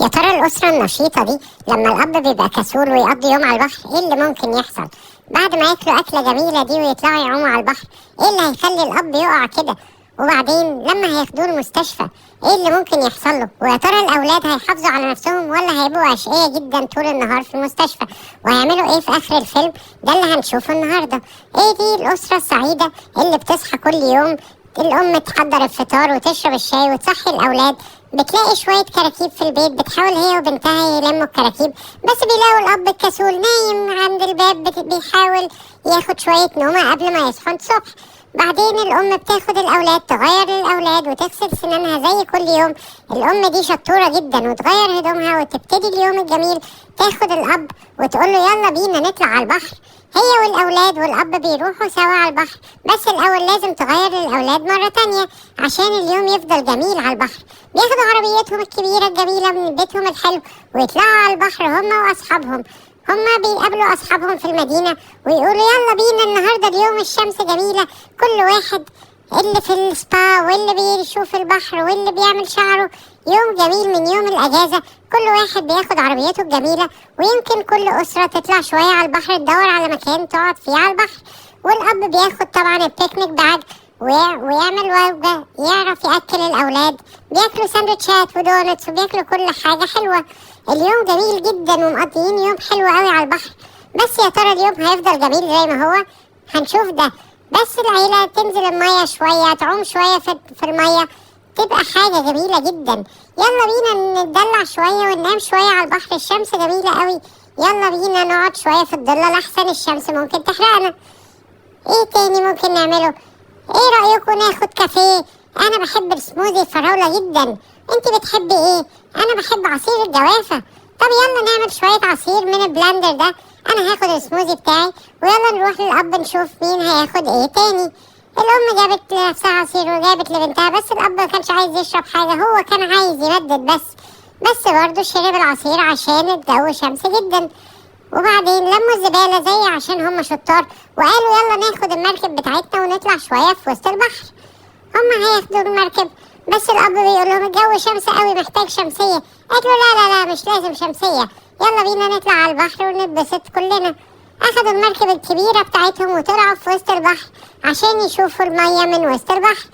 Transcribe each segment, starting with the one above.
يا ترى الأسرة النشيطة دي لما الأب بيبقى كسول ويقضي يوم على البحر، إيه اللي ممكن يحصل؟ بعد ما ياكلوا أكلة جميلة دي ويطلعوا يعوموا على البحر، إيه اللي هيخلي الأب يقع كده؟ وبعدين لما هياخدوه المستشفى، إيه اللي ممكن يحصل له؟ ويا ترى الأولاد هيحافظوا على نفسهم ولا هيبقوا أشقية جدا طول النهار في المستشفى؟ وهيعملوا إيه في آخر الفيلم؟ ده اللي هنشوفه النهاردة. إيه دي الأسرة السعيدة اللي بتصحى كل يوم الأم تحضر الفطار وتشرب الشاي وتصحي الأولاد، بتلاقي شوية كراكيب في البيت، بتحاول هي وبنتها يلموا الكراكيب، بس بيلاقوا الأب الكسول نايم عند الباب بيحاول ياخد شوية نومة قبل ما يصحوا الصبح. بعدين الأم بتاخد الأولاد تغير الأولاد وتغسل سنانها زي كل يوم. الأم دي شطورة جدا وتغير هدومها وتبتدي اليوم الجميل. تاخد الأب وتقوله يلا بينا نطلع على البحر. هي والأولاد والأب بيروحوا سوا على البحر، بس الأول لازم تغير الأولاد مرة تانية عشان اليوم يفضل جميل على البحر. بياخدوا عربيتهم الكبيرة الجميلة من بيتهم الحلو ويطلعوا على البحر هما وأصحابهم. هما بيقابلوا أصحابهم في المدينة ويقولوا يلا بينا النهاردة اليوم الشمس جميلة. كل واحد اللي في السبا واللي بيشوف البحر واللي بيعمل شعره، يوم جميل من يوم الأجازة. كل واحد بياخد عربيته الجميلة، ويمكن كل أسرة تطلع شوية على البحر تدور على مكان تقعد فيه على البحر. والأب بياخد طبعا البيكنيك باج ويعمل وجبة يعرف يأكل الأولاد. بياكلوا ساندوتشات ودونتس وبياكلوا كل حاجة حلوة. اليوم جميل جدا ومقضيين يوم حلو قوي على البحر. بس يا ترى اليوم هيفضل جميل زي ما هو؟ هنشوف ده. بس العيلة تنزل المية شوية، تعوم شوية في المية، تبقى حاجة جميلة جدا. يلا بينا نتدلع شوية وننام شوية على البحر، الشمس جميلة قوي. يلا بينا نقعد شوية في الضلة لحسن الشمس ممكن تحرقنا. ايه تاني ممكن نعمله؟ ايه رأيكم ناخد كافيه؟ انا بحب السموذي الفراولة جدا. انتي بتحبي ايه؟ انا بحب عصير الجوافة. طب يلا نعمل شوية عصير من البلندر ده. انا هاخد السموذي بتاعي ويلا نروح للأب نشوف مين هياخد ايه تاني. الأم جابت لنفسها عصير وجابت لبنتها، بس الأب ما كانش عايز يشرب حاجة، هو كان عايز يمدد بس برضه شرب العصير عشان الجو شمس جدا. وبعدين لموا الزبالة زي عشان هم شطار وقالوا يلا ناخد المركب بتاعتنا ونطلع شوية في وسط البحر. هم هياخدوا المركب، بس الأب بيقول لهم الجو شمس قوي محتاج شمسية. قالوا لا مش لازم شمسية، يلا بينا نطلع على البحر ونتبسط كلنا. أخدوا المركب الكبيرة بتاعتهم وطلعوا في وسط البحر عشان يشوفوا المية من وسط البحر.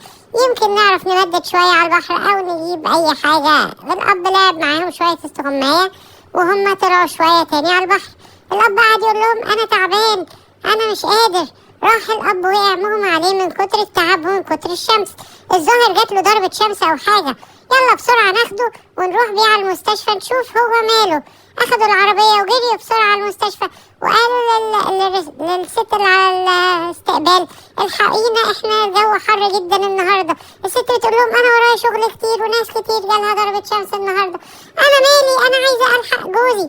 يمكن نعرف نمدد شوية على البحر أو نجيب أي حاجة. الأب لعب معاهم شوية استغماية وهم طلعوا شوية تاني على البحر. الأب قعد يقول لهم أنا تعبان، أنا مش قادر. راح الأب وقع مغمى عليه من كتر التعب ومن كتر الشمس. الظاهر جات له ضربة شمس أو حاجة. يلا بسرعة ناخده ونروح بيه على المستشفى نشوف هو ماله. أخدوا العربية وجريوا بسرعة على المستشفى وقالوا للست اللي على الاستقبال الحقينا احنا الجو حر جدا النهارده. الست بتقول لهم انا ورايا شغل كتير وناس كتير جالها ضربة شمس النهارده، انا مالي، انا عايزة الحق جوزي.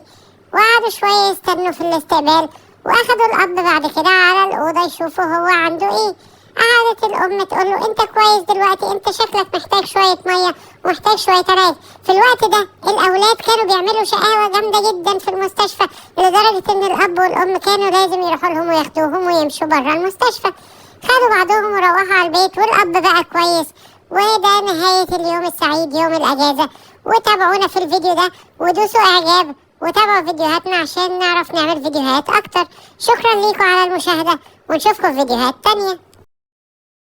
وقعدوا شوية يستنوا في الاستقبال واخدوا الأب بعد كده على الأوضة يشوفوا هو عنده ايه. قعدت الأم تقول له انت كويس دلوقتي، انت شكلك محتاج شوية مية ومحتاج شوية ريح. في الوقت ده الأولاد كانوا بيعملوا شقاوة جامدة جدا في المستشفى لدرجة ان الأب والأم كانوا لازم يروحوا لهم وياخدوهم ويمشوا برا المستشفى. خدوا بعضهم وروحوا على البيت والأب بقى كويس. وده نهاية اليوم السعيد يوم الأجازة. وتابعونا في الفيديو ده ودوسوا إعجاب وتابعوا فيديوهاتنا عشان نعرف نعمل فيديوهات أكتر. شكرا ليكم على المشاهدة ونشوفكم في فيديوهات تانية.